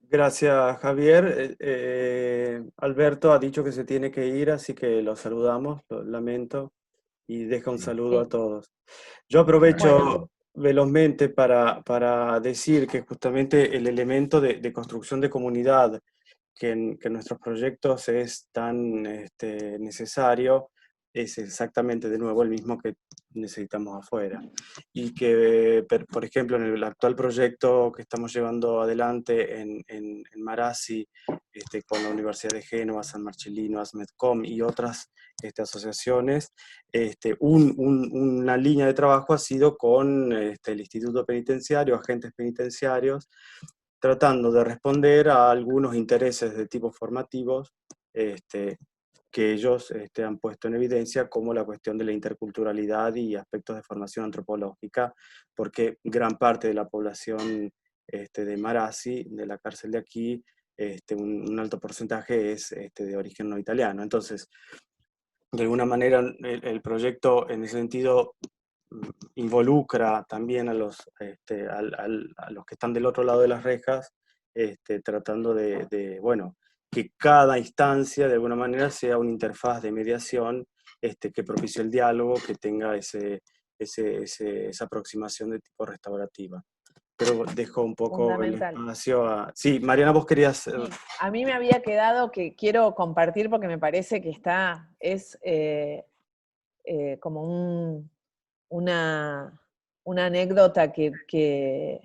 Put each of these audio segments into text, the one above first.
Gracias, Javier. Alberto ha dicho que se tiene que ir, así que lo saludamos, lo lamento, y deja un Sí, saludo a Sí. todos. Yo Bueno, aprovecho velozmente para decir que justamente el elemento de construcción de comunidad que en nuestros proyectos es tan necesario, es exactamente de nuevo el mismo que necesitamos afuera. Y que, por ejemplo, en el actual proyecto que estamos llevando adelante en Marassi, con la Universidad de Génova, San Marcellino, ASMEDCOM y otras asociaciones, una línea de trabajo ha sido con el Instituto Penitenciario, agentes penitenciarios, tratando de responder a algunos intereses de tipo formativos que ellos han puesto en evidencia, como la cuestión de la interculturalidad y aspectos de formación antropológica, porque gran parte de la población de Marassi, de la cárcel de aquí, un alto porcentaje es de origen no italiano. Entonces, de alguna manera, el proyecto en ese sentido involucra también a a los que están del otro lado de las rejas, tratando bueno, que cada instancia de alguna manera sea una interfaz de mediación que propicie el diálogo, que tenga esa aproximación de tipo restaurativa. Pero dejo un poco el fundamental. espacio a... Sí, Mariana, vos querías... Sí, a mí me había quedado que quiero compartir porque me parece que es como una, una anécdota que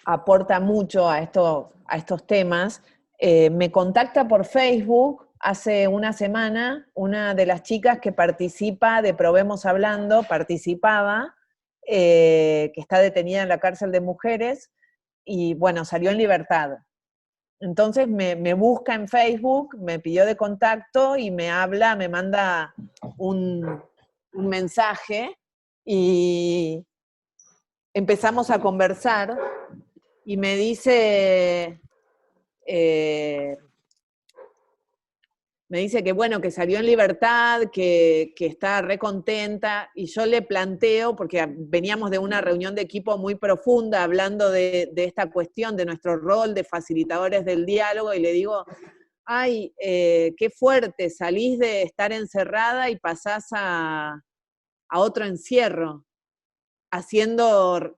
aporta mucho a estos temas. Me contacta por Facebook hace una semana una de las chicas que participa de Probemos Hablando, que está detenida en la cárcel de mujeres y bueno, salió en libertad. Entonces me busca en Facebook, me pidió de contacto y me habla, me manda un mensaje y empezamos a conversar y eh, me dice que bueno, que salió en libertad, que está re contenta, y yo le planteo, porque veníamos de una reunión de equipo muy profunda hablando de esta cuestión, de nuestro rol de facilitadores del diálogo, y le digo, ay, qué fuerte, salís de estar encerrada y pasás a otro encierro, haciendo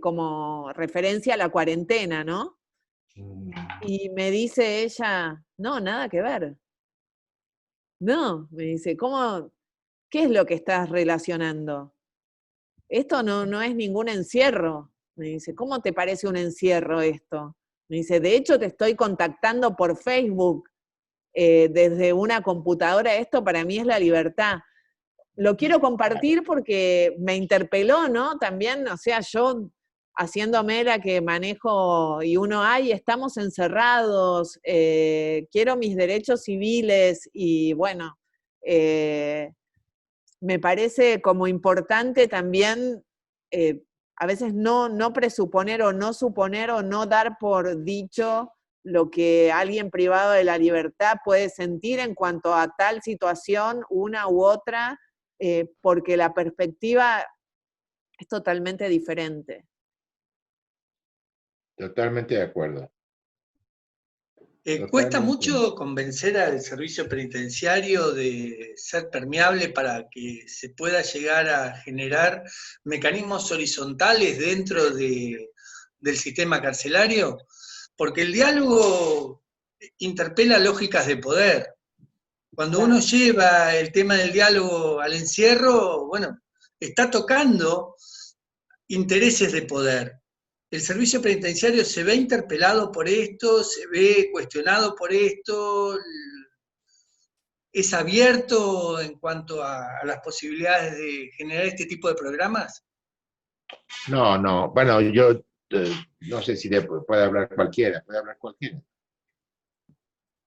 como referencia a la cuarentena, ¿no? Y me dice ella, no, nada que ver. No, me dice, ¿cómo? ¿Qué es lo que estás relacionando? Esto no es ningún encierro. Me dice, ¿cómo te parece un encierro esto? Me dice, de hecho te estoy contactando por Facebook desde una computadora. Esto para mí es la libertad. Lo quiero compartir porque me interpeló, ¿no? También, o sea, yo haciéndome la que manejo y uno, ay, estamos encerrados, quiero mis derechos civiles y bueno, eh, me parece como importante también a veces no presuponer o no suponer o no dar por dicho lo que alguien privado de la libertad puede sentir en cuanto a tal situación, una u otra, porque la perspectiva es totalmente diferente. totalmente de acuerdo. Cuesta Totalmente. mucho convencer al servicio penitenciario de ser permeable para que se pueda llegar a generar mecanismos horizontales dentro del sistema carcelario, porque el diálogo interpela lógicas de poder. Cuando uno Claro. lleva el tema del diálogo al encierro, bueno, está tocando intereses de poder. El servicio penitenciario se ve interpelado por esto, se ve cuestionado por esto, es abierto en cuanto a las posibilidades de generar este tipo de programas. No, no, bueno, yo no sé si puede hablar cualquiera, puede hablar cualquiera.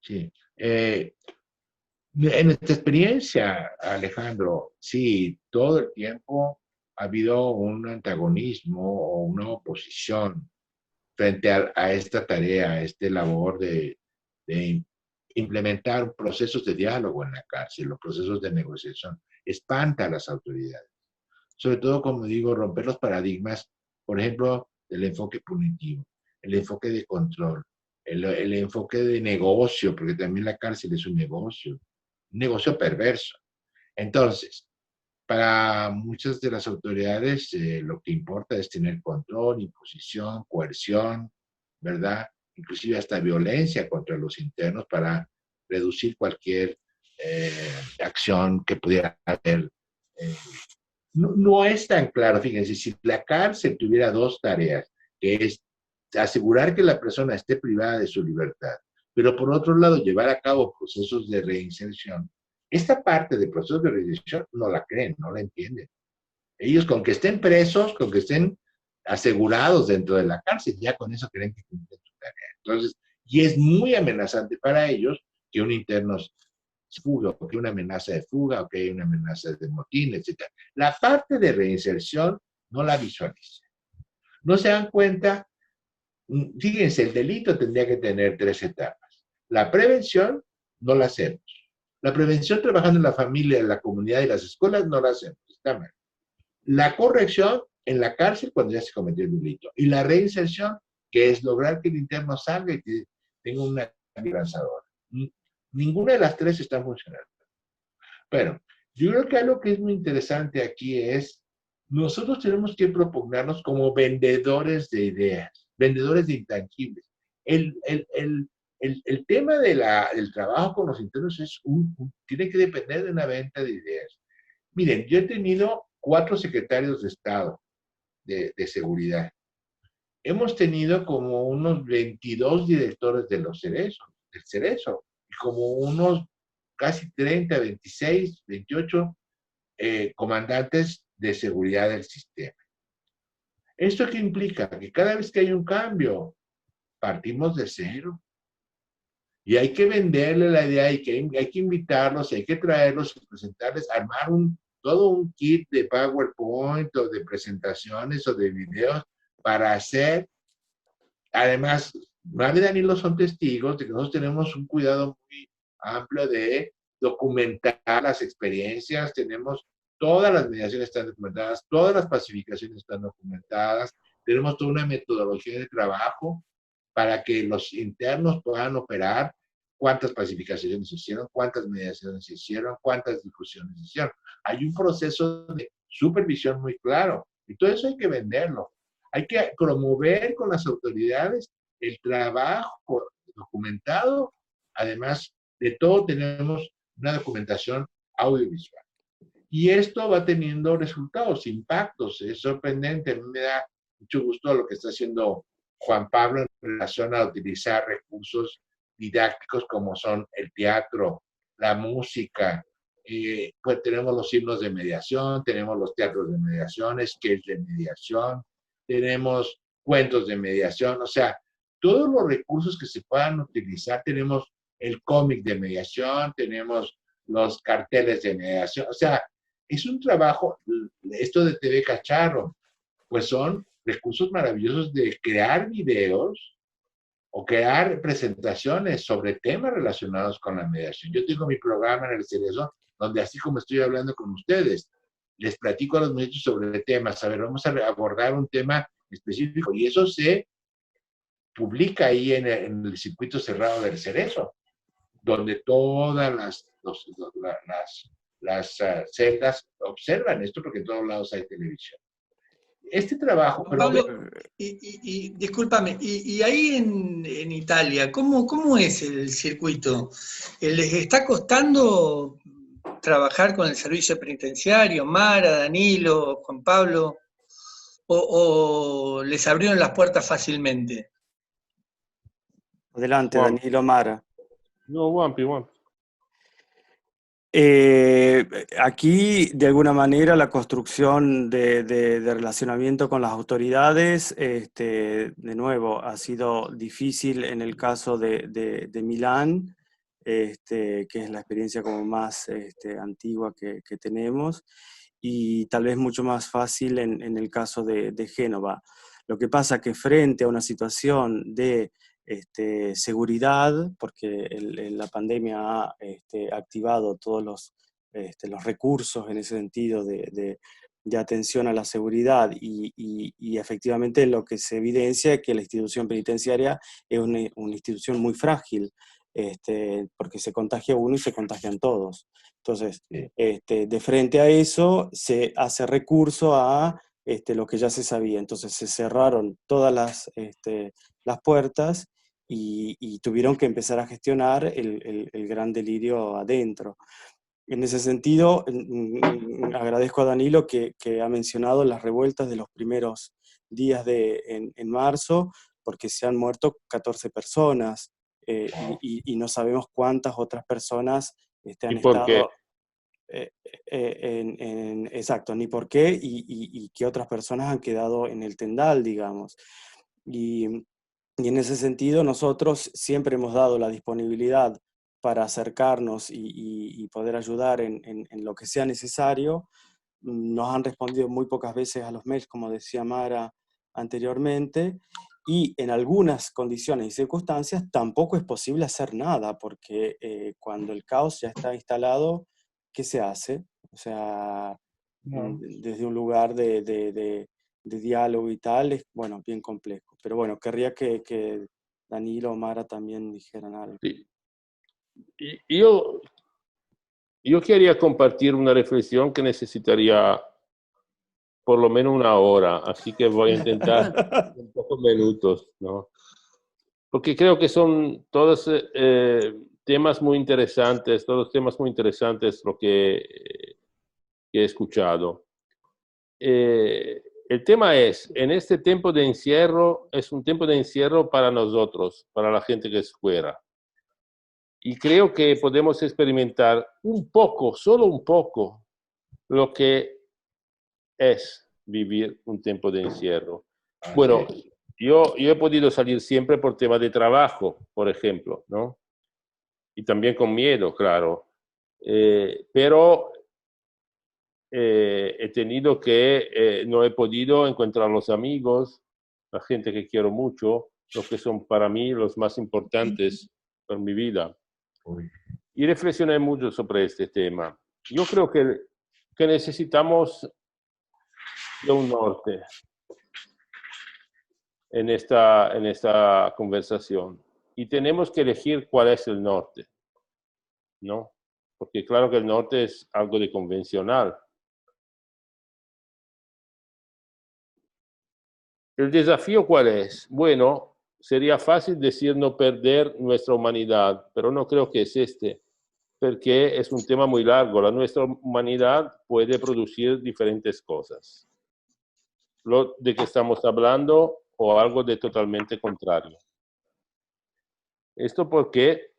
Sí. En nuestra experiencia, Alejandro, sí, todo el tiempo ha habido un antagonismo o una oposición frente a esta tarea, a esta labor de implementar procesos de diálogo en la cárcel, los procesos de negociación. Espanta a las autoridades. Sobre todo, como digo, romper los paradigmas, por ejemplo, del enfoque punitivo. el enfoque de control, el enfoque de negocio, porque también la cárcel es un negocio perverso. Entonces, para muchas de las autoridades lo que importa es tener control, imposición, coerción, ¿verdad? Inclusive hasta violencia contra los internos para reducir cualquier acción que pudiera haber. No es tan claro, fíjense, si la cárcel tuviera dos tareas, que es asegurar que la persona esté privada de su libertad, pero por otro lado llevar a cabo procesos de reinserción, esta parte de procesos de reinserción no la creen, no la entienden. Ellos con que estén presos, con que estén asegurados dentro de la cárcel, ya con eso creen que cumplen su tarea. Entonces, y es muy amenazante para ellos que un interno se fuga, o que una amenaza de fuga, o que hay una amenaza de motín, etc. La parte de reinserción no la visualizan. No se dan cuenta, fíjense, el delito tendría que tener 3 etapas. La prevención no la hacemos. La prevención trabajando en la familia, en la comunidad y las escuelas no la hacemos. Está mal. La corrección en la cárcel cuando ya se cometió el delito. Y la reinserción, que es lograr que el interno salga y que tenga una vida lanzadora. Ninguna de las 3 está funcionando. Pero yo creo que algo que es muy interesante aquí es, nosotros tenemos que propugnarnos como vendedores de ideas, vendedores de intangibles. El tema del trabajo con los internos tiene que depender de una venta de ideas. Miren, yo he tenido 4 secretarios de Estado de seguridad. Hemos tenido como unos 22 directores de los Cerezos, del Cerezo, y como unos casi 30, 26, 28 comandantes de seguridad del sistema. ¿Esto qué implica? Que cada vez que hay un cambio, partimos de cero. Y hay que venderle la idea, hay que invitarlos, hay que traerlos y presentarles, armar todo un kit de PowerPoint o de presentaciones o de videos para hacer. Además, Mario y Danilo son testigos de que nosotros tenemos un cuidado muy amplio de documentar las experiencias, tenemos todas las mediaciones están documentadas, todas las pacificaciones están documentadas, tenemos toda una metodología de trabajo para que los internos puedan operar, cuántas pacificaciones se hicieron, cuántas mediaciones se hicieron, cuántas discusiones se hicieron. Hay un proceso de supervisión muy claro y todo eso hay que venderlo. Hay que promover con las autoridades el trabajo documentado. Además de todo, tenemos una documentación audiovisual. Y esto va teniendo resultados, impactos. Es sorprendente. A mí me da mucho gusto lo que está haciendo Juan Pablo en relación a utilizar recursos didácticos como son el teatro, la música. Pues tenemos los himnos de mediación, tenemos los teatros de mediación, sketch de mediación, tenemos cuentos de mediación, o sea, todos los recursos que se puedan utilizar, tenemos el cómic de mediación, tenemos los carteles de mediación, o sea, es un trabajo, esto de TV Cacharro, pues son recursos maravillosos de crear videos o crear presentaciones sobre temas relacionados con la mediación. Yo tengo mi programa en el Cerezo, donde así como estoy hablando con ustedes, les platico a los muchachos sobre temas. A ver, vamos a abordar un tema específico y eso se publica ahí en el circuito cerrado del Cerezo, donde todas las celdas observan esto porque en todos lados hay televisión. Este trabajo, pero Pablo, discúlpame, y ahí en Italia, ¿cómo es el circuito? ¿Les está costando trabajar con el servicio penitenciario, Mara, Danilo, Juan Pablo, o les abrieron las puertas fácilmente? Adelante, Juan. Danilo, Mara. No, Juan. Aquí, de alguna manera, la construcción de relacionamiento con las autoridades, de nuevo, ha sido difícil en el caso de Milán, que es la experiencia como más antigua que tenemos, y tal vez mucho más fácil en el caso de Génova. Lo que pasa que frente a una situación de seguridad, porque la pandemia ha activado todos los recursos en ese sentido de de atención a la seguridad y efectivamente lo que se evidencia es que la institución penitenciaria es una institución muy frágil, porque se contagia uno y se contagian todos. Entonces, Sí. de frente a eso se hace recurso a lo que ya se sabía. Entonces se cerraron todas las puertas y tuvieron que empezar a gestionar el gran delirio adentro. En ese sentido, agradezco a Danilo que ha mencionado las revueltas de los primeros días en marzo, porque se han muerto 14 personas y no sabemos cuántas otras personas ¿Y han por qué? estado exacto, ni por qué y qué otras personas han quedado en el tendal, digamos. Y en ese sentido nosotros siempre hemos dado la disponibilidad para acercarnos y poder ayudar en lo que sea necesario. Nos han respondido muy pocas veces a los mails, como decía Mara anteriormente, y en algunas condiciones y circunstancias tampoco es posible hacer nada, porque cuando el caos ya está instalado, ¿qué se hace? O sea, No. desde un lugar de diálogo y tal, es, bueno, bien complejo. Pero bueno, querría que Danilo o Mara también dijeran algo. Sí. Yo quería compartir una reflexión que necesitaría por lo menos una hora, así que voy a intentar en pocos minutos, ¿no? Porque creo que son todos temas muy interesantes, todos temas muy interesantes lo que he escuchado. El tema es, en este tiempo de encierro, es un tiempo de encierro para nosotros, para la gente que es fuera. Y creo que podemos experimentar un poco, solo un poco, lo que es vivir un tiempo de encierro. Bueno, yo he podido salir siempre por tema de trabajo, por ejemplo, ¿no? Y también con miedo, claro. Pero he tenido que, no he podido encontrar los amigos, la gente que quiero mucho, los que son para mí los más importantes en mi vida. Uy. Y reflexioné mucho sobre este tema. Yo creo que necesitamos de un norte en esta conversación. Y tenemos que elegir cuál es el norte, ¿no? Porque claro que el norte es algo de convencional. ¿El desafío cuál es? Bueno, sería fácil decir no perder nuestra humanidad, pero no creo que es este, porque es un tema muy largo. Nuestra humanidad puede producir diferentes cosas. Lo de que estamos hablando o algo de totalmente contrario. Esto porque,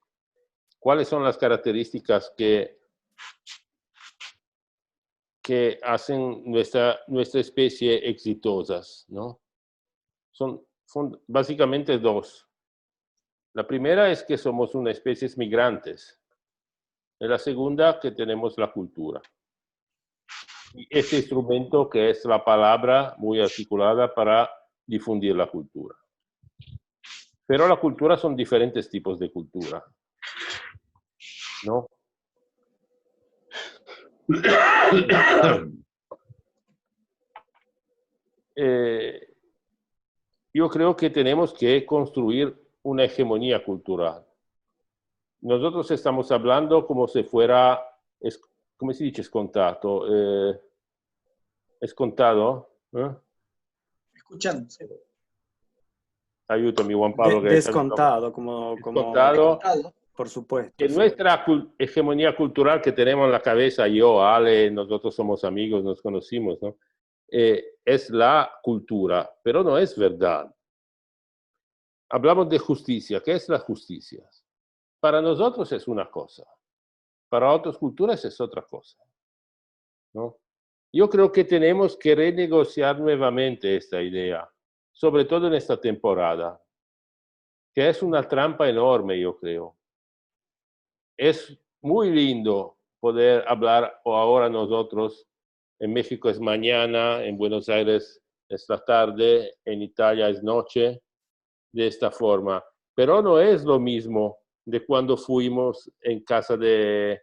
¿cuáles son las características que hacen nuestra especie exitosas, ¿no? Son básicamente dos. La primera es que somos una especie migrantes. Y la segunda, que tenemos la cultura. Y este instrumento que es la palabra muy articulada para difundir la cultura. Pero la cultura son diferentes tipos de cultura, ¿no? Yo creo que tenemos que construir una hegemonía cultural. Nosotros estamos hablando como si fuera, ¿cómo se dice scontato? ¿Scontado? Escuchando. Sí. Ayúdame, Juan Pablo. Que Descontado, como descontado, por supuesto. que Sí. nuestra hegemonía cultural que tenemos en la cabeza, yo, Ale, nosotros somos amigos, nos conocimos, ¿no? Es la cultura, pero no es verdad. Hablamos de justicia. ¿Qué es la justicia? Para nosotros es una cosa, para otras culturas es otra cosa, ¿no? Yo creo que tenemos que renegociar nuevamente esta idea, sobre todo en esta temporada, que es una trampa enorme, yo creo. Es muy lindo poder hablar, o ahora nosotros, en México es mañana, en Buenos Aires es la tarde, en Italia es noche, de esta forma. Pero no es lo mismo de cuando fuimos en casa en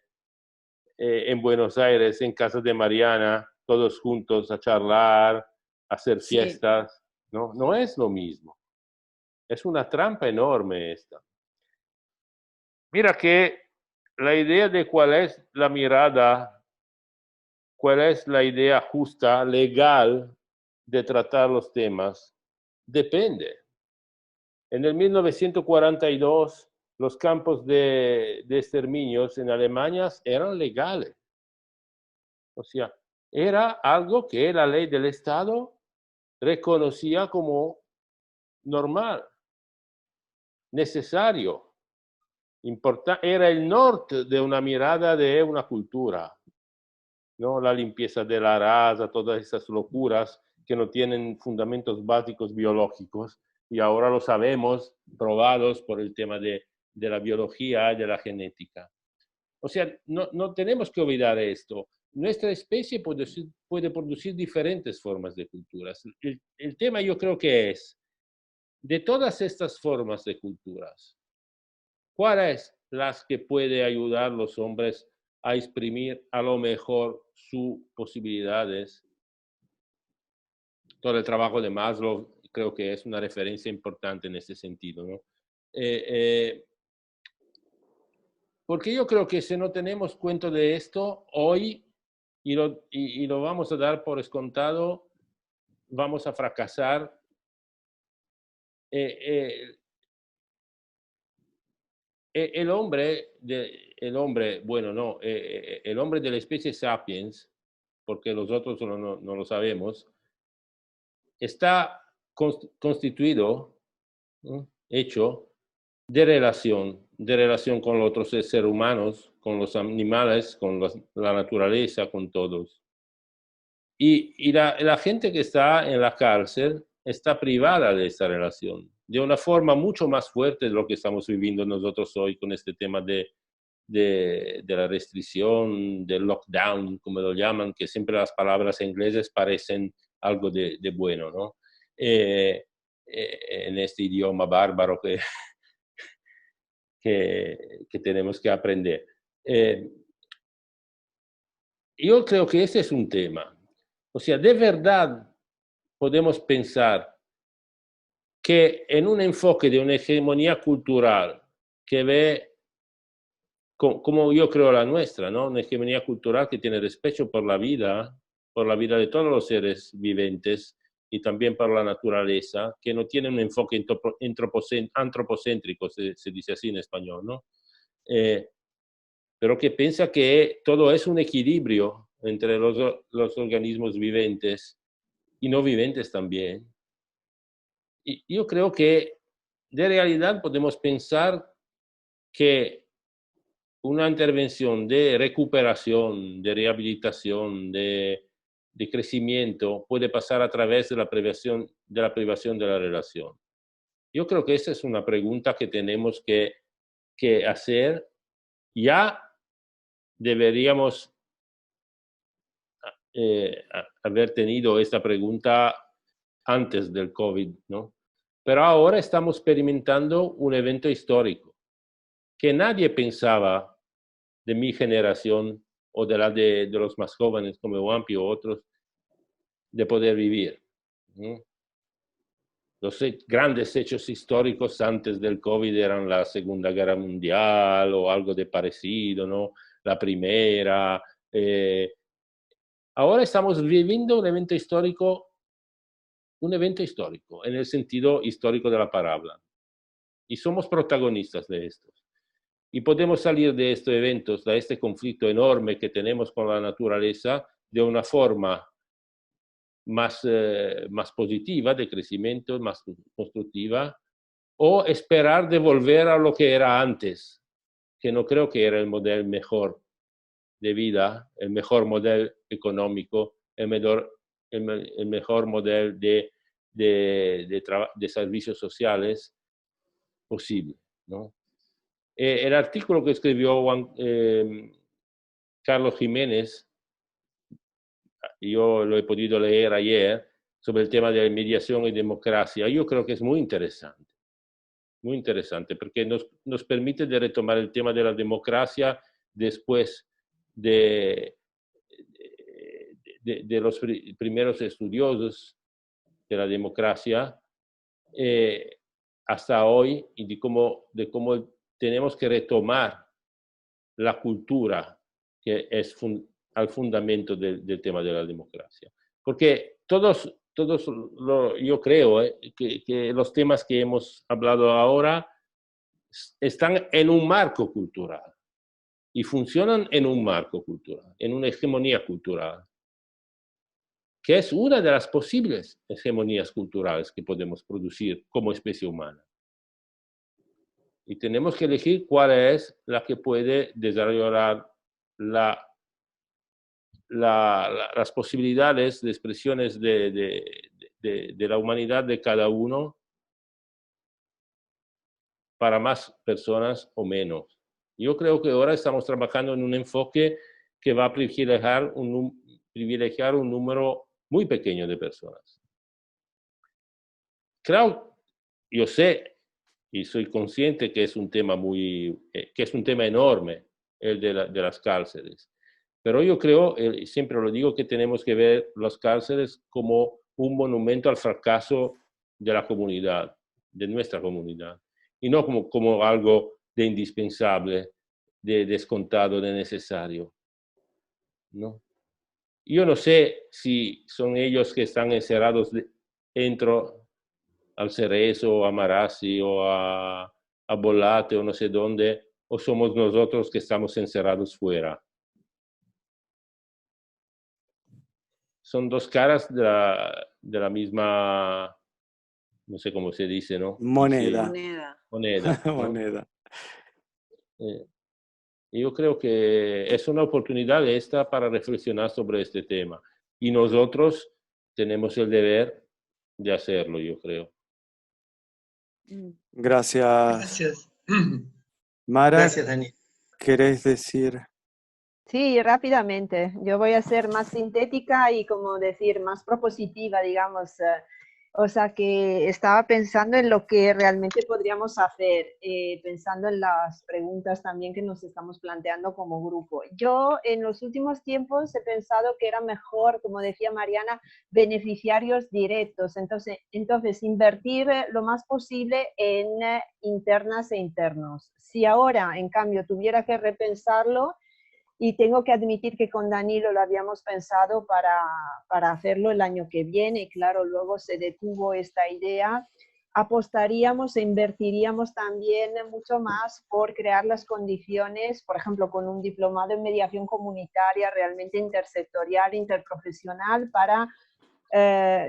Buenos Aires, en casa de Mariana, todos juntos a charlar, a hacer Sí. fiestas. No, no es lo mismo. Es una trampa enorme esta. Mira que la idea de cuál es la mirada, cuál es la idea justa, legal, de tratar los temas, depende. En el 1942, los campos de exterminios en Alemania eran legales. O sea, era algo que la ley del Estado reconocía como normal, necesario. Era el norte de una mirada de una cultura, ¿no? La limpieza de la raza, todas esas locuras que no tienen fundamentos básicos biológicos, y ahora lo sabemos, probados por el tema de la biología y de la genética. O sea, no tenemos que olvidar esto. Nuestra especie puede producir diferentes formas de culturas. El tema yo creo que es, de todas estas formas de culturas, ¿cuáles las que puede ayudar a los hombres a exprimir a lo mejor sus posibilidades? Todo el trabajo de Maslow creo que es una referencia importante en este sentido, ¿no? Porque yo creo que si no tenemos cuenta de esto hoy y lo vamos a dar por descontado, vamos a fracasar. El hombre el hombre de la especie sapiens, porque los otros no lo sabemos, está constituido, ¿no? Hecho de relación con los otros seres humanos, con los animales, con la naturaleza, con todos. Y la gente que está en la cárcel está privada de esta relación, de una forma mucho más fuerte de lo que estamos viviendo nosotros hoy con este tema de la restricción, del lockdown, como lo llaman, que siempre las palabras inglesas parecen algo de bueno, ¿no? En este idioma bárbaro que tenemos que aprender. Yo creo que ese es un tema. O sea, de verdad podemos pensar que en un enfoque de una hegemonía cultural que ve, como yo creo la nuestra, ¿no? Una hegemonía cultural que tiene respeto por la vida de todos los seres viventes y también por la naturaleza, que no tiene un enfoque antropocéntrico, se dice así en español, ¿no? Pero que piensa que todo es un equilibrio entre los organismos viventes y no viventes también. Y yo creo que de realidad podemos pensar que una intervención de recuperación, de rehabilitación, de crecimiento puede pasar a través de la privación de la relación. Yo creo que esa es una pregunta que tenemos que hacer. Ya deberíamos haber tenido esta pregunta antes del COVID, ¿no? Pero ahora estamos experimentando un evento histórico que nadie pensaba de mi generación o de la de los más jóvenes como Wampi o otros, de poder vivir, ¿no? Los grandes hechos históricos antes del COVID eran la Segunda Guerra Mundial o algo de parecido, ¿no? La Primera. Ahora estamos viviendo un evento histórico en el sentido histórico de la palabra. Y somos protagonistas de estos. Y podemos salir de estos eventos, de este conflicto enorme que tenemos con la naturaleza, de una forma más positiva, de crecimiento, más constructiva, o esperar de volver a lo que era antes, que no creo que era el modelo mejor de vida, el mejor modelo económico, el mejor modelo de servicios sociales posible, ¿no? El artículo que escribió Carlos Jiménez, yo lo he podido leer ayer, sobre el tema de mediación y democracia, yo creo que es muy interesante, porque nos permite de retomar el tema de la democracia después de de los primeros estudiosos de la democracia hasta hoy, y de cómo tenemos que retomar la cultura que es al fundamento del tema de la democracia. Porque yo creo que los temas que hemos hablado ahora están en un marco cultural y funcionan en un marco cultural, en una hegemonía cultural, que es una de las posibles hegemonías culturales que podemos producir como especie humana. Y tenemos que elegir cuál es la que puede desarrollar las posibilidades de expresiones de la humanidad de cada uno para más personas o menos. Yo creo que ahora estamos trabajando en un enfoque que va a privilegiar un número muy pequeño de personas. Claro, yo sé y soy consciente que es un tema enorme el de las cárceles. Pero yo creo, siempre lo digo, que tenemos que ver las cárceles como un monumento al fracaso de la comunidad, de nuestra comunidad, y no como algo de indispensable, de descontado, de necesario, ¿no? Yo no sé si son ellos que están encerrados dentro al Cerezo, o a Marassi, o a Bollate, o no sé dónde, o somos nosotros que estamos encerrados fuera. Son dos caras de la misma, no sé cómo se dice, ¿no? Moneda. Moneda. ¿no? Moneda. Yo creo que es una oportunidad esta para reflexionar sobre este tema. Y nosotros tenemos el deber de hacerlo, yo creo. Gracias. Gracias. Mara, Gracias, Daniel. ¿querés decir? Sí, rápidamente. Yo voy a ser más sintética y, como decir, más propositiva, digamos. O sea, que estaba pensando en lo que realmente podríamos hacer, pensando en las preguntas también que nos estamos planteando como grupo. Yo en los últimos tiempos he pensado que era mejor, como decía Mariana, beneficiarios directos. Entonces invertir lo más posible en internas e internos. Si ahora, en cambio, tuviera que repensarlo, y tengo que admitir que con Danilo lo habíamos pensado para hacerlo el año que viene. Claro, luego se detuvo esta idea. Apostaríamos e invertiríamos también mucho más por crear las condiciones, por ejemplo, con un diplomado en mediación comunitaria realmente intersectorial, interprofesional, para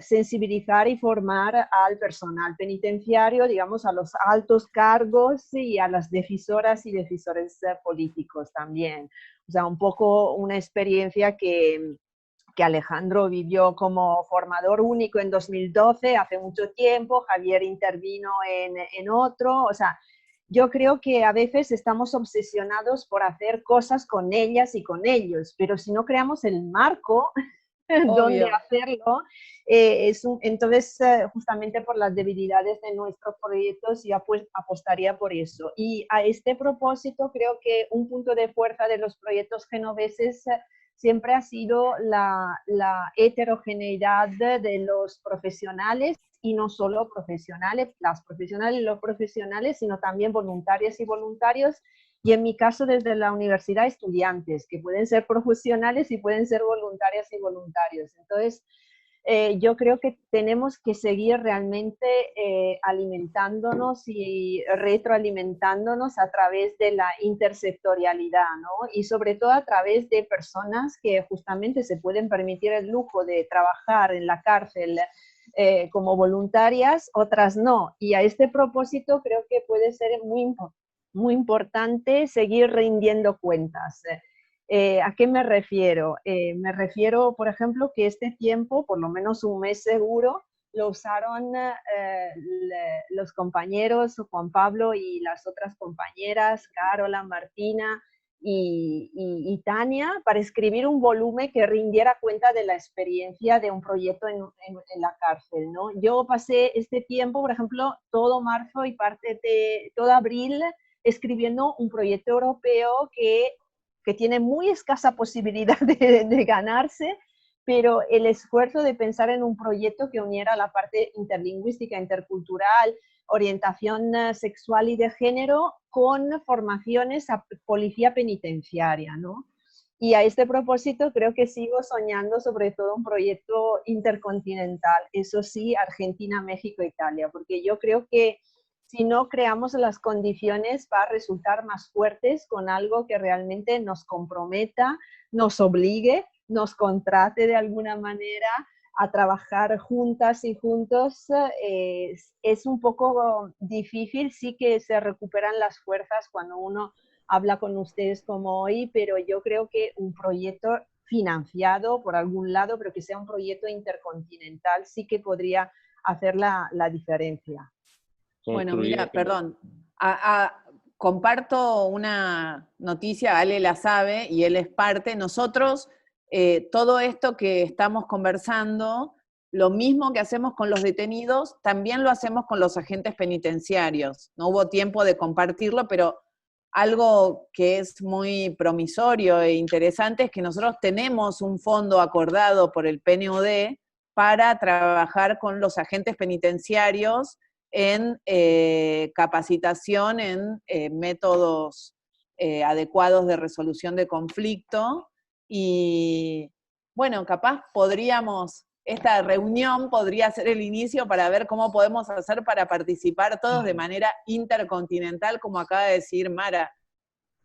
sensibilizar y formar al personal penitenciario, digamos, a los altos cargos y a las decisoras y decisores políticos también. O sea, un poco una experiencia que Alejandro vivió como formador único en 2012, hace mucho tiempo. Javier intervino en otro. O sea, yo creo que a veces estamos obsesionados por hacer cosas con ellas y con ellos, pero si no creamos el marco donde hacerlo, entonces justamente por las debilidades de nuestros proyectos yo apostaría por eso. Y a este propósito creo que un punto de fuerza de los proyectos genoveses siempre ha sido la heterogeneidad de los profesionales, y no solo profesionales, las profesionales y los profesionales, sino también voluntarias y voluntarios, y en mi caso desde la universidad estudiantes, que pueden ser profesionales y pueden ser voluntarias y voluntarios. Entonces, yo creo que tenemos que seguir realmente alimentándonos y retroalimentándonos a través de la intersectorialidad, ¿no? Y sobre todo a través de personas que justamente se pueden permitir el lujo de trabajar en la cárcel como voluntarias, otras no. Y a este propósito creo que puede ser muy importante seguir rindiendo cuentas. ¿A qué me refiero? Me refiero, por ejemplo, que este tiempo, por lo menos un mes seguro, lo usaron los compañeros Juan Pablo y las otras compañeras, Carola, Martina y Tania, para escribir un volumen que rindiera cuenta de la experiencia de un proyecto en la cárcel, ¿no? Yo pasé este tiempo, por ejemplo, todo marzo y parte de todo abril, escribiendo un proyecto europeo que tiene muy escasa posibilidad de ganarse, pero el esfuerzo de pensar en un proyecto que uniera la parte interlingüística, intercultural, orientación sexual y de género con formaciones a policía penitenciaria, ¿no? Y a este propósito creo que sigo soñando sobre todo un proyecto intercontinental, eso sí, Argentina, México, Italia, porque yo creo que si no creamos las condiciones va a resultar más fuertes con algo que realmente nos comprometa, nos obligue, nos contrate de alguna manera a trabajar juntas y juntos. Es un poco difícil, sí que se recuperan las fuerzas cuando uno habla con ustedes como hoy, pero yo creo que un proyecto financiado por algún lado, pero que sea un proyecto intercontinental, sí que podría hacer la diferencia. Bueno, mira, perdón, comparto una noticia, Ale la sabe y él es parte. Nosotros, todo esto que estamos conversando, lo mismo que hacemos con los detenidos, también lo hacemos con los agentes penitenciarios. No hubo tiempo de compartirlo, pero algo que es muy promisorio e interesante es que nosotros tenemos un fondo acordado por el PNUD para trabajar con los agentes penitenciarios en capacitación en métodos adecuados de resolución de conflicto. Y bueno, capaz esta reunión podría ser el inicio para ver cómo podemos hacer para participar todos de manera intercontinental, como acaba de decir Mara.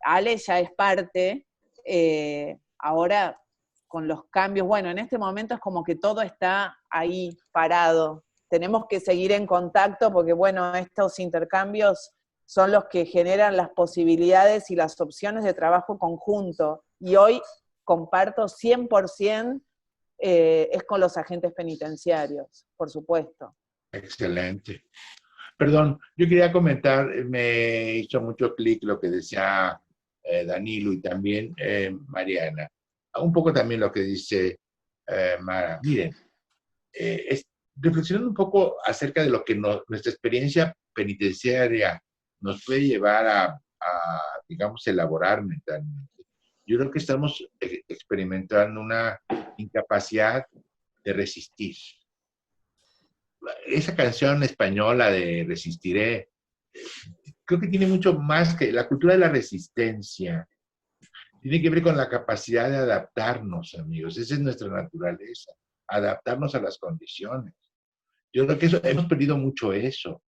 Ale ya es parte, ahora con los cambios, bueno, en este momento es como que todo está ahí parado. Tenemos que seguir en contacto porque, bueno, estos intercambios son los que generan las posibilidades y las opciones de trabajo conjunto. Y hoy comparto 100%, es con los agentes penitenciarios, por supuesto. Excelente. Perdón, yo quería comentar, me hizo mucho clic lo que decía Danilo y también Mariana. Un poco también lo que dice Mara. Miren, reflexionando un poco acerca de lo que nuestra experiencia penitenciaria nos puede llevar a digamos, elaborar mentalmente. Yo creo que estamos experimentando una incapacidad de resistir. Esa canción española de Resistiré, creo que tiene mucho más que la cultura de la resistencia. Tiene que ver con la capacidad de adaptarnos, amigos. Esa es nuestra naturaleza, adaptarnos a las condiciones. Yo creo que hemos perdido mucho eso.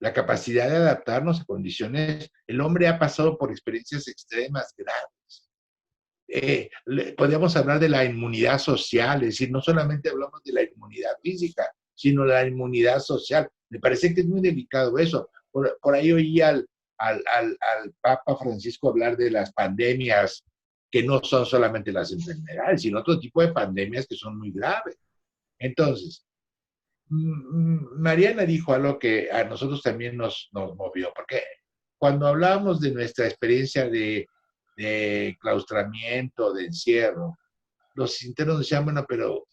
La capacidad de adaptarnos a condiciones. El hombre ha pasado por experiencias extremas, graves. Podríamos hablar de la inmunidad social, es decir, no solamente hablamos de la inmunidad física, sino la inmunidad social. Me parece que es muy delicado eso. Por ahí oí al Papa Francisco hablar de las pandemias, que no son solamente las enfermedades, sino otro tipo de pandemias que son muy graves. Entonces, Mariana dijo algo que a nosotros también nos movió, porque cuando hablábamos de nuestra experiencia de claustramiento, de encierro, los internos decían, bueno, pero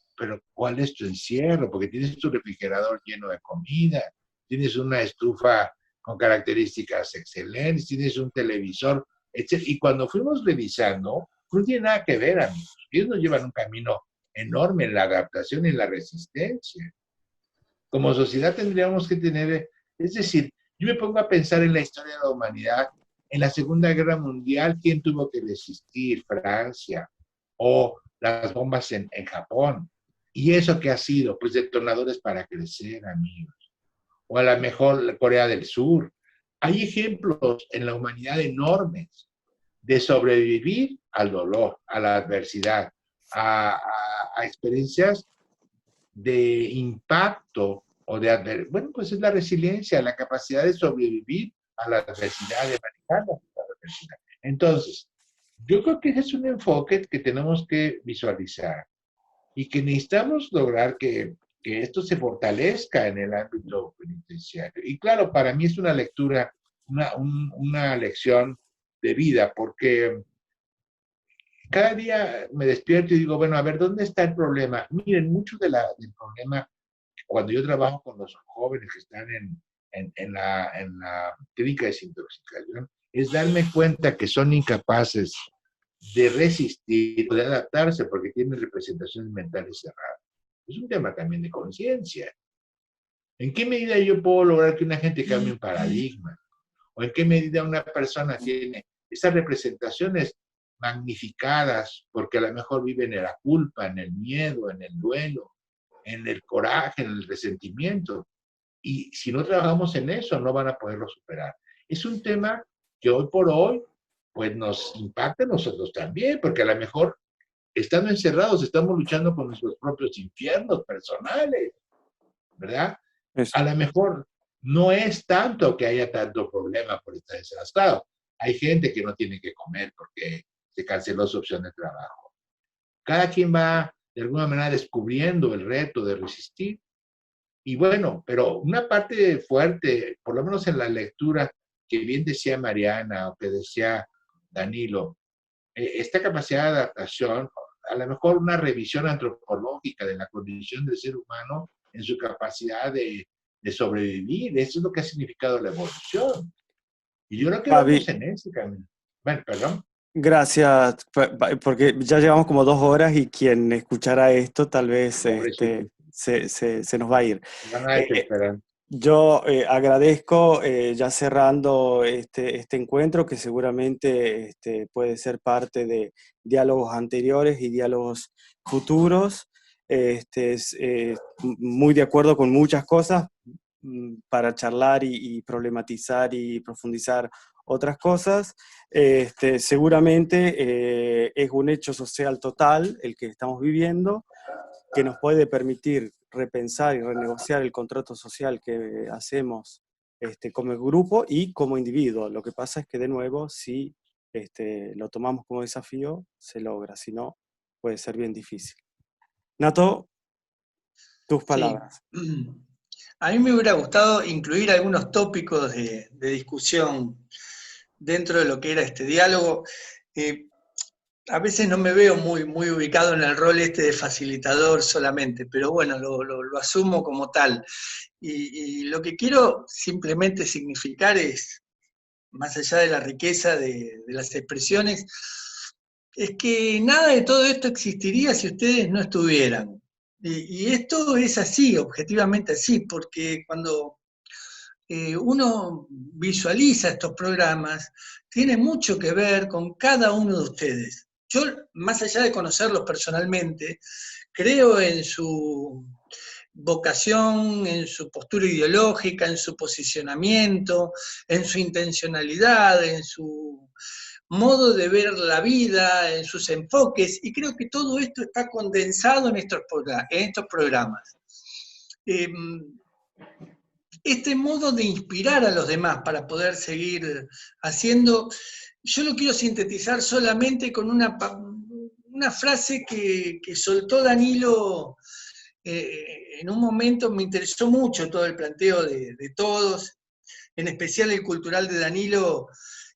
¿cuál es tu encierro? Porque tienes tu refrigerador lleno de comida, tienes una estufa con características excelentes, tienes un televisor, etc. Y cuando fuimos revisando, no tiene nada que ver, amigos. Ellos nos llevan un camino enorme en la adaptación y en la resistencia. Como sociedad tendríamos que tener, es decir, yo me pongo a pensar en la historia de la humanidad. En la Segunda Guerra Mundial, ¿quién tuvo que resistir? Francia. O las bombas en Japón. ¿Y eso qué ha sido? Pues detonadores para crecer, amigos. O a lo mejor Corea del Sur. Hay ejemplos en la humanidad enormes de sobrevivir al dolor, a la adversidad, a experiencias de impacto o bueno, pues es la resiliencia, la capacidad de sobrevivir a la adversidad, de manejar la adversidad. Entonces, yo creo que ese es un enfoque que tenemos que visualizar y que necesitamos lograr que esto se fortalezca en el ámbito penitenciario. Y claro, para mí es una lectura, una lección de vida, porque cada día me despierto y digo, bueno, a ver, ¿dónde está el problema? Miren, mucho del problema, cuando yo trabajo con los jóvenes que están en la clínica de desintoxicación, es darme cuenta que son incapaces de resistir, de adaptarse, porque tiene representaciones mentales cerradas. Es un tema también de conciencia. ¿En qué medida yo puedo lograr que una gente cambie un paradigma? ¿O en qué medida una persona tiene esas representaciones magnificadas porque a lo mejor viven en la culpa, en el miedo, en el duelo, en el coraje, en el resentimiento? Y si no trabajamos en eso, no van a poderlo superar. Es un tema que hoy por hoy pues nos impacta a nosotros también, porque a lo mejor estando encerrados estamos luchando con nuestros propios infiernos personales, ¿verdad? Eso. A lo mejor no es tanto que haya tanto problema por estar encerrado. Hay gente que no tiene que comer porque se canceló su opción de trabajo. Cada quien va de alguna manera descubriendo el reto de resistir. Y bueno, pero una parte fuerte, por lo menos en la lectura que bien decía Mariana o que decía Danilo, esta capacidad de adaptación, a lo mejor una revisión antropológica de la condición del ser humano en su capacidad de sobrevivir, eso es lo que ha significado la evolución. Y yo creo que Fabi, vamos en ese camino. Bueno, perdón. gracias, porque ya llevamos como 2 horas y quien escuchara esto tal vez se nos va a ir. Van a desesperar. Yo agradezco, ya cerrando este encuentro, que seguramente puede ser parte de diálogos anteriores y diálogos futuros. Muy de acuerdo con muchas cosas para charlar y problematizar y profundizar otras cosas. Seguramente es un hecho social total el que estamos viviendo, que nos puede permitir repensar y renegociar el contrato social que hacemos como grupo y como individuo. Lo que pasa es que, de nuevo, si lo tomamos como desafío, se logra, si no, puede ser bien difícil. Nato, tus palabras. Sí. A mí me hubiera gustado incluir algunos tópicos de discusión dentro de lo que era este diálogo. A veces no me veo muy ubicado en el rol de facilitador solamente, pero bueno, lo asumo como tal. Y lo que quiero simplemente significar es, más allá de la riqueza de las expresiones, es que nada de todo esto existiría si ustedes no estuvieran. Y esto es así, objetivamente así, porque cuando uno visualiza estos programas, tiene mucho que ver con cada uno de ustedes. Yo, más allá de conocerlos personalmente, creo en su vocación, en su postura ideológica, en su posicionamiento, en su intencionalidad, en su modo de ver la vida, en sus enfoques, y creo que todo esto está condensado en estos programas. Este modo de inspirar a los demás para poder seguir haciendo, yo lo quiero sintetizar solamente con una frase que soltó Danilo en un momento. Me interesó mucho todo el planteo de todos, en especial el cultural de Danilo,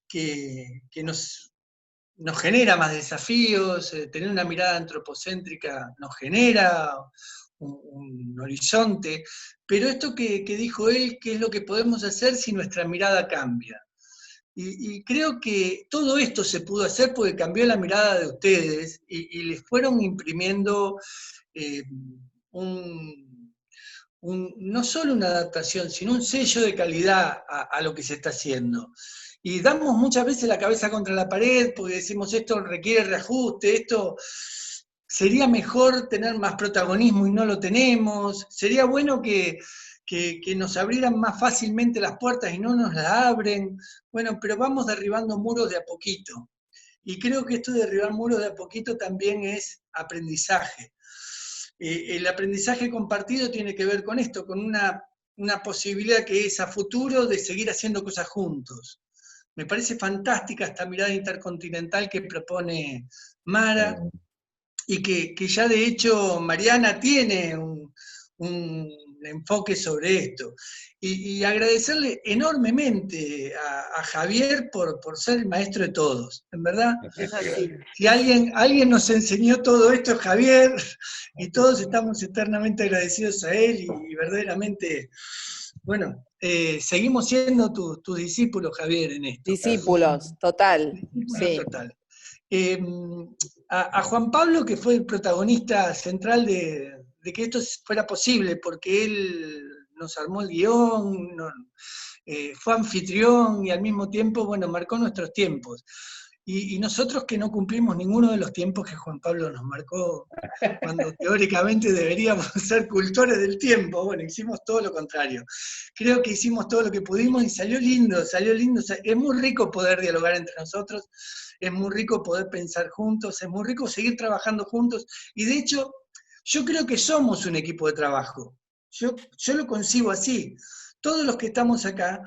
que nos genera más desafíos, tener una mirada antropocéntrica nos genera un horizonte, pero esto que dijo él, ¿qué es lo que podemos hacer si nuestra mirada cambia? Y creo que todo esto se pudo hacer porque cambió la mirada de ustedes y les fueron imprimiendo no solo una adaptación, sino un sello de calidad a lo que se está haciendo. Y damos muchas veces la cabeza contra la pared porque decimos esto requiere reajuste, esto sería mejor tener más protagonismo y no lo tenemos, sería bueno que nos abrieran más fácilmente las puertas y no nos las abren. Bueno, pero vamos derribando muros de a poquito. Y creo que esto de derribar muros de a poquito también es aprendizaje. El aprendizaje compartido tiene que ver con esto, con una posibilidad que es a futuro de seguir haciendo cosas juntos. Me parece fantástica esta mirada intercontinental que propone Mara, y que ya de hecho Mariana tiene un enfoque sobre esto. Y agradecerle enormemente a Javier por ser el maestro de todos, en verdad. Es así. Si alguien nos enseñó todo esto, es Javier, y todos estamos eternamente agradecidos a él, y verdaderamente, bueno, seguimos siendo tus discípulos, Javier, en esto. Discípulos, total. Discípulos Sí. total. A Juan Pablo, que fue el protagonista central de que esto fuera posible, porque él nos armó el guión, fue anfitrión y al mismo tiempo, bueno, marcó nuestros tiempos. Y nosotros que no cumplimos ninguno de los tiempos que Juan Pablo nos marcó, cuando teóricamente deberíamos ser cultores del tiempo, bueno, hicimos todo lo contrario. Creo que hicimos todo lo que pudimos y salió lindo, salió lindo. Es muy rico poder dialogar entre nosotros, es muy rico poder pensar juntos, es muy rico seguir trabajando juntos, y de hecho, yo creo que somos un equipo de trabajo. Yo lo concibo así. Todos los que estamos acá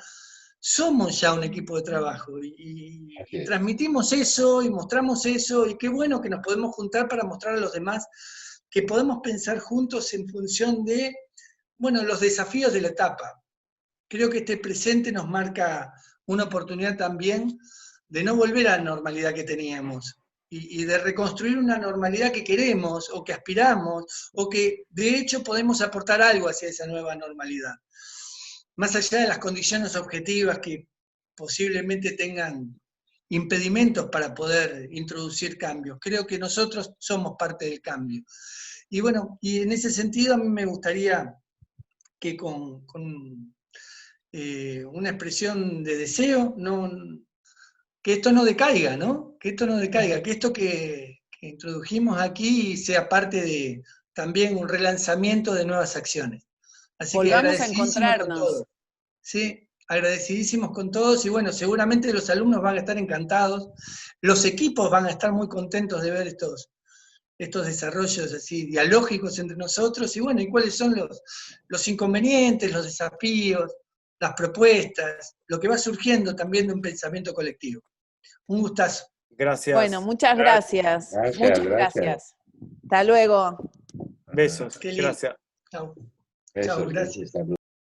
somos ya un equipo de trabajo y transmitimos eso y mostramos eso, y qué bueno que nos podemos juntar para mostrar a los demás que podemos pensar juntos en función de, bueno, los desafíos de la etapa. Creo que este presente nos marca una oportunidad también de no volver a la normalidad que teníamos y de reconstruir una normalidad que queremos o que aspiramos o que de hecho podemos aportar algo hacia esa nueva normalidad. Más allá de las condiciones objetivas que posiblemente tengan impedimentos para poder introducir cambios. Creo que nosotros somos parte del cambio. Y bueno, y en ese sentido a mí me gustaría que con una expresión de deseo, que esto no decaiga, ¿no? Que esto no decaiga, que esto que introdujimos aquí sea parte de también un relanzamiento de nuevas acciones. Así que volvamos a agradecidísimos encontrarnos. con todos. Sí, agradecidísimos con todos, y bueno, seguramente los alumnos van a estar encantados, los equipos van a estar muy contentos de ver estos desarrollos así dialógicos entre nosotros, y bueno, y cuáles son los inconvenientes, los desafíos, las propuestas, lo que va surgiendo también de un pensamiento colectivo. Un gustazo. Gracias. Bueno, muchas gracias. Gracias, Muchas gracias. gracias. Hasta luego. Besos. Qué lindo. Gracias. Chao. Eso, Chao, gracias. hasta luego.